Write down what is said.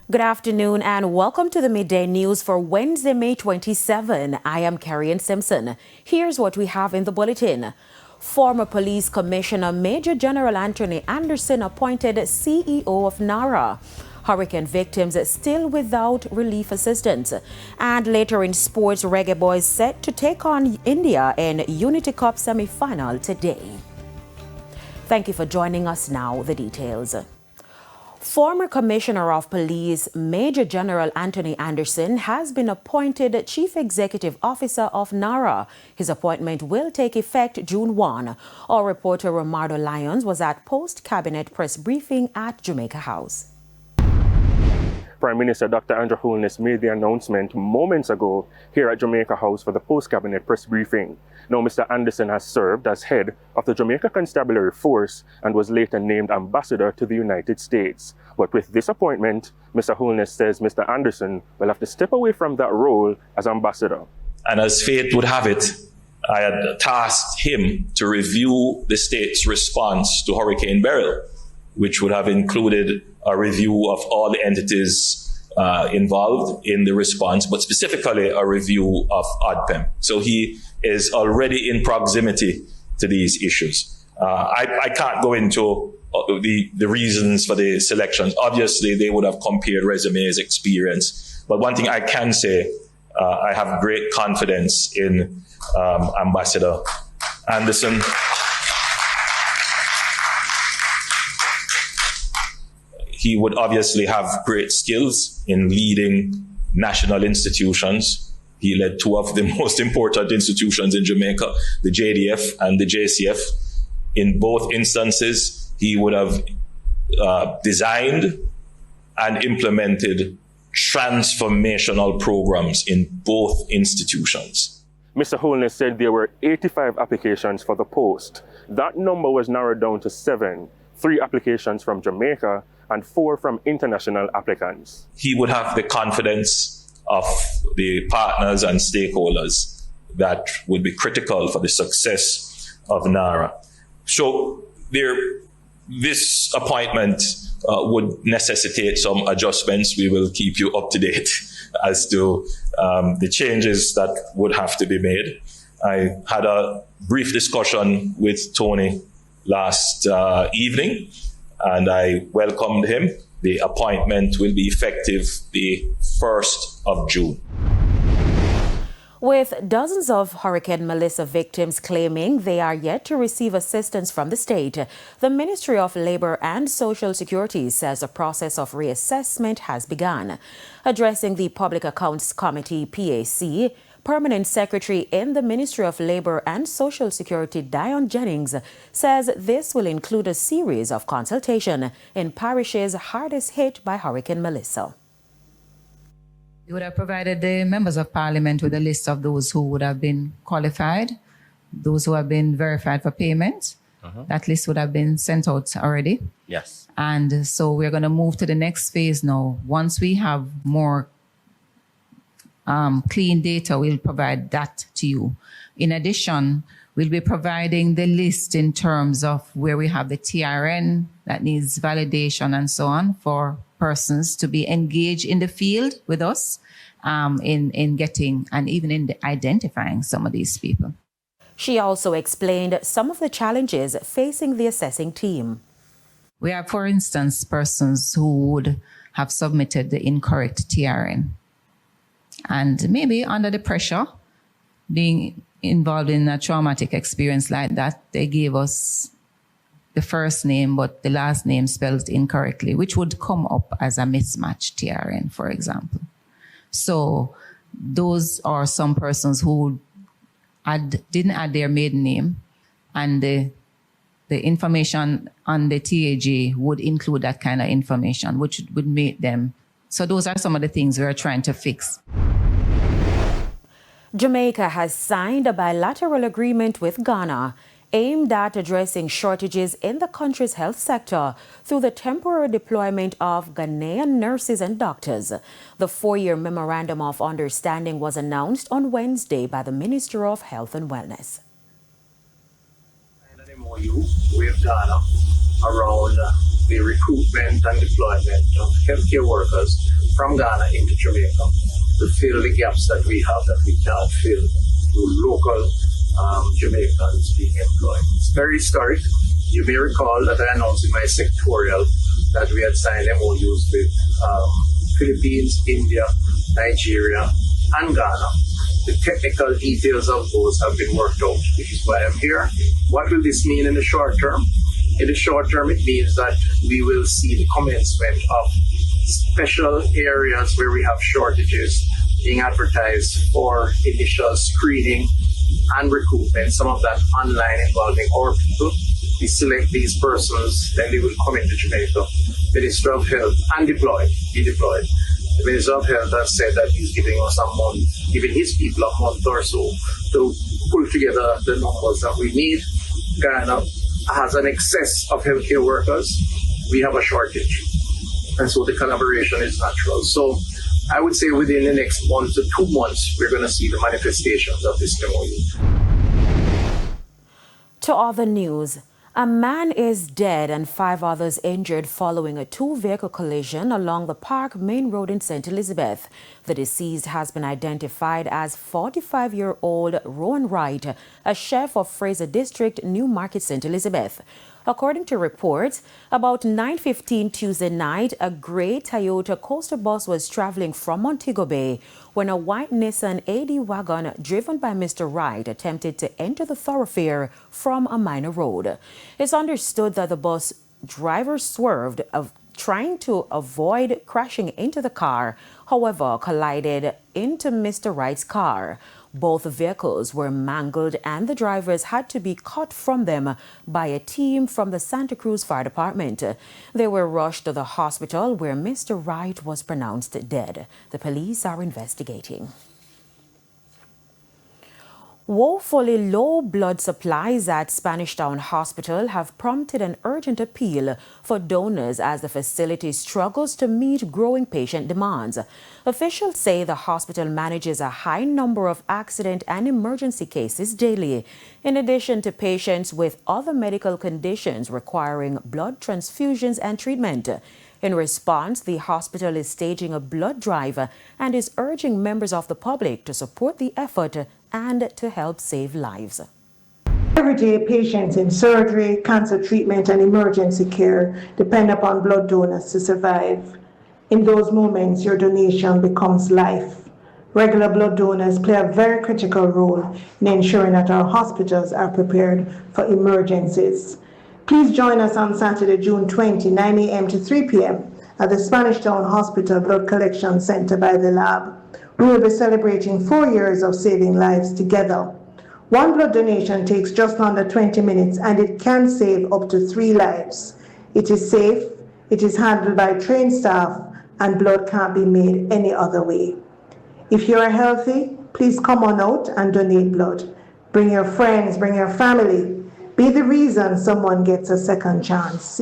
Good afternoon and welcome to the Midday News for Wednesday, May 27. I am Carrie Simpson. Here's what we have in the bulletin. Former Police Commissioner Major General Antony Anderson appointed CEO of NaRRA. Hurricane victims still without relief assistance. And later in sports, Reggae Boys set to take on India in Unity Cup semi-final today. Thank you for joining us now. The details. Former Commissioner of Police Major General Antony Anderson has been appointed Chief Executive Officer of NaRRA. His appointment will take effect June 1. Our reporter Romardo Lyons was at post-cabinet press briefing at Jamaica House. Prime Minister Dr. Andrew Holness made the announcement moments ago here at Jamaica House for the post-cabinet press briefing. Now, Mr. Anderson has served as head of the Jamaica Constabulary Force and was later named ambassador to the United States. But with this appointment, Mr. Holness says Mr. Anderson will have to step away from that role as ambassador. And as fate would have it, I had tasked him to review the state's response to Hurricane Beryl, which would have included a review of all the entities involved in the response, but specifically a review of ODPEM. So he is already in proximity to these issues. I can't go into the reasons for the selections. Obviously, they would have compared resumes, experience. But one thing I can say, I have great confidence in Ambassador Anderson. He would obviously have great skills in leading national institutions. He led two of the most important institutions in Jamaica, the JDF and the JCF. In both instances, he would have designed and implemented transformational programs in both institutions. Mr. Holness said there were 85 applications for the post. That number was narrowed down to 7, 3 applications from Jamaica and 4 from international applicants. He would have the confidence of the partners and stakeholders that would be critical for the success of NaRRA. So this appointment would necessitate some adjustments. We will keep you up to date as to the changes that would have to be made. I had a brief discussion with Tony last evening, and I welcomed him. The appointment will be effective the 1st of June. With dozens of Hurricane Melissa victims claiming they are yet to receive assistance from the state, the Ministry of Labour and Social Security says a process of reassessment has begun. Addressing the Public Accounts Committee, PAC, Permanent Secretary in the Ministry of Labour and Social Security, Dion Jennings, says this will include a series of consultation in parishes hardest hit by Hurricane Melissa. We would have provided the members of parliament with a list of those who would have been qualified, those who have been verified for payment. That list would have been sent out already. Yes. And so we're going to move to the next phase now. Once we have more clean data, we'll provide that to you. In addition, we'll be providing the list in terms of where we have the TRN that needs validation and so on for persons to be engaged in the field with us in getting and even in identifying some of these people. She also explained some of the challenges facing the assessing team. We have, for instance, persons who would have submitted the incorrect TRN. And maybe under the pressure, being involved in a traumatic experience like that, they gave us the first name, but the last name spelled incorrectly, which would come up as a mismatched TRN, for example. So those are some persons who didn't add their maiden name, and the information on the TAG would include that kind of information, which would make them. So those are some of the things we're trying to fix. Jamaica has signed a bilateral agreement with Ghana aimed at addressing shortages in the country's health sector through the temporary deployment of Ghanaian nurses and doctors. The 4-year Memorandum of Understanding was announced on Wednesday by the Minister of Health and Wellness. An MOU with Ghana around the recruitment and deployment of healthcare workers from Ghana into Jamaica to fill the gaps that we have that we can't fill through local Jamaicans being employed. It's very historic. You may recall that I announced in my sectorial that we had signed MOUs with Philippines, India, Nigeria, and Ghana. The technical details of those have been worked out, which is why I'm here. What will this mean in the short term? In the short term, it means that we will see the commencement of special areas where we have shortages being advertised for initial screening and recruitment, some of that online involving our people. We select these persons, then they will come into Jamaica, Minister of Health, and be deployed. The Minister of Health has said that he's giving us a month, giving his people a month or so to pull together the numbers that we need. Ghana has an excess of healthcare workers. We have a shortage. And so the collaboration is natural. So I would say within the next 1 to 2 months, we're going to see the manifestations of this MOU. To other news, a man is dead and 5 others injured following a 2-vehicle collision along the Park Main Road in St. Elizabeth. The deceased has been identified as 45-year-old Rowan Wright, a chef of Fraser District, Newmarket, St. Elizabeth. According to reports, about 9:15 Tuesday night, a grey Toyota coaster bus was traveling from Montego Bay when a white Nissan AD wagon driven by Mr. Wright attempted to enter the thoroughfare from a minor road. It's understood that the bus driver swerved, trying to avoid crashing into the car, however, collided into Mr. Wright's car. Both vehicles were mangled and the drivers had to be cut from them by a team from the Santa Cruz Fire Department. They were rushed to the hospital where Mr. Wright was pronounced dead. The police are investigating. Woefully low blood supplies at Spanish Town Hospital have prompted an urgent appeal for donors as the facility struggles to meet growing patient demands. Officials say the hospital manages a high number of accident and emergency cases daily, in addition to patients with other medical conditions requiring blood transfusions and treatment. In response, the hospital is staging a blood drive and is urging members of the public to support the effort and to help save lives. Everyday patients in surgery, cancer treatment, and emergency care depend upon blood donors to survive. In those moments, your donation becomes life. Regular blood donors play a very critical role in ensuring that our hospitals are prepared for emergencies. Please join us on Saturday, June 20, 9 a.m. to 3 p.m. at the Spanish Town Hospital Blood Collection Center by the lab. We will be celebrating 4 years of saving lives together. One blood donation takes just under 20 minutes and it can save up to 3 lives. It is safe, it is handled by trained staff, and blood can't be made any other way. If you are healthy, please come on out and donate blood. Bring your friends, bring your family. Be the reason someone gets a second chance.